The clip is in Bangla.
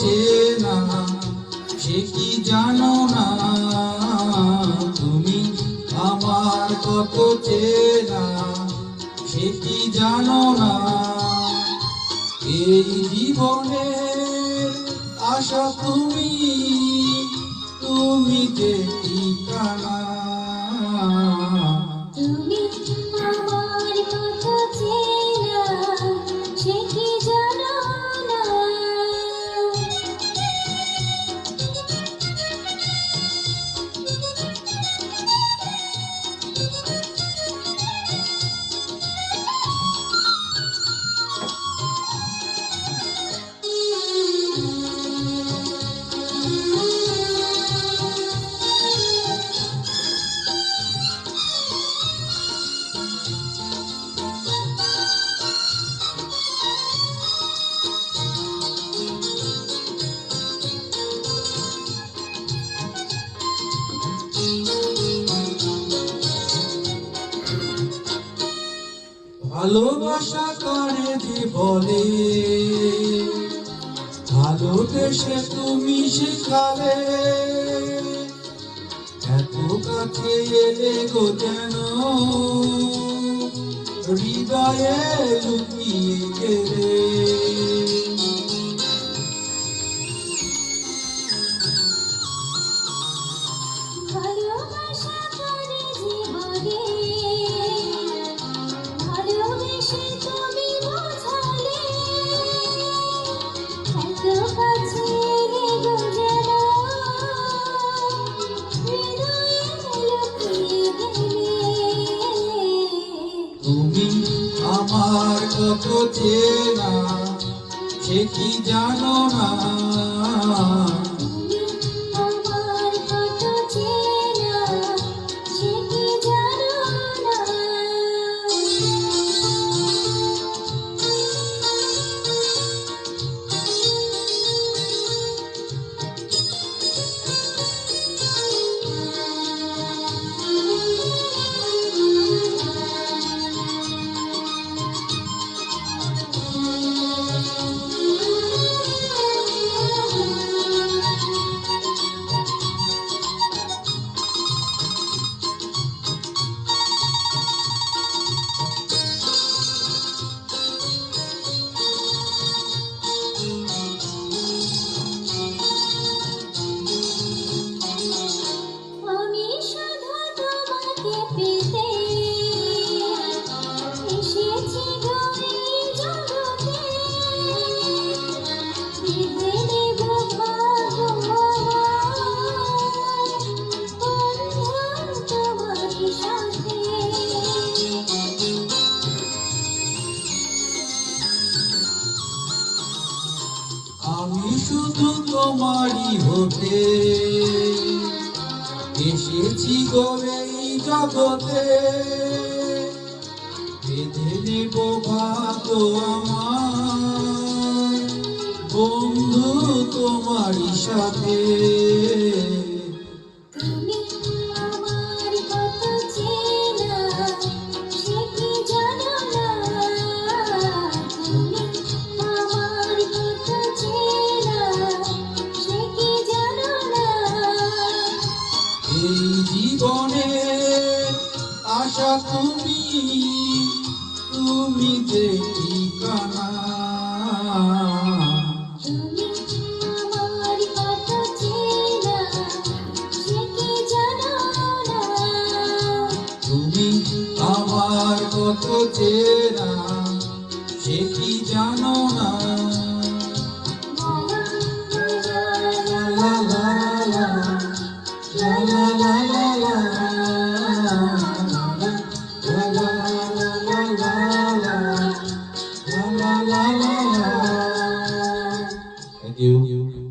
চেনা সে কি জানো না, তুমি আমার কত চেনা সে কি জানো না। এই জীবনের আশা তুমি, তুমি যে ঠিকানা। তুমি আমার কত চেনা সে কি জানো না। ভালোবাসা কারে যে বলে, ভালোবেসে তুমি শেখালে, এত কাছে এলে গো যেন হৃদয়ে লুকিয়ে গেলে। ভালোবাসা করে যে বলে, ভালোবেসে তুমি বোঝালে, এত কাছে এলে গো যেন হৃদয়ে লুকিয়ে গেলে। তুমি আমার কত চেনা সে কি জানো না, তুমি আমার কত চেনা সে কি জানো না। আমি শুধু তোমাকে পেতে এসেছি গো এই জগতে, বেঁধে নেব ভাগ্য বন্ধন তোমার সাথে। আমি শুধু তোমারই হতে এসেছি গো এই জগতে, বেঁধে নেব ভাগ্য আমার বন্ধু তোমারই সাথে। তুমি আমার কত চেনা সে কি জানো না। তুমি আমার কত চেনা সে কি জানো না। এই জীবনের আশা তুমি, তুমি যে ঠিকানা। তুমি আমার কত চেনা সে কি জানো না। তুমি আমার কত চেনা সে কি জানো না। লা লা লা, লা লা লা লা লা, লা লা লা লা লা, লা লা লা লা লা। Thank you.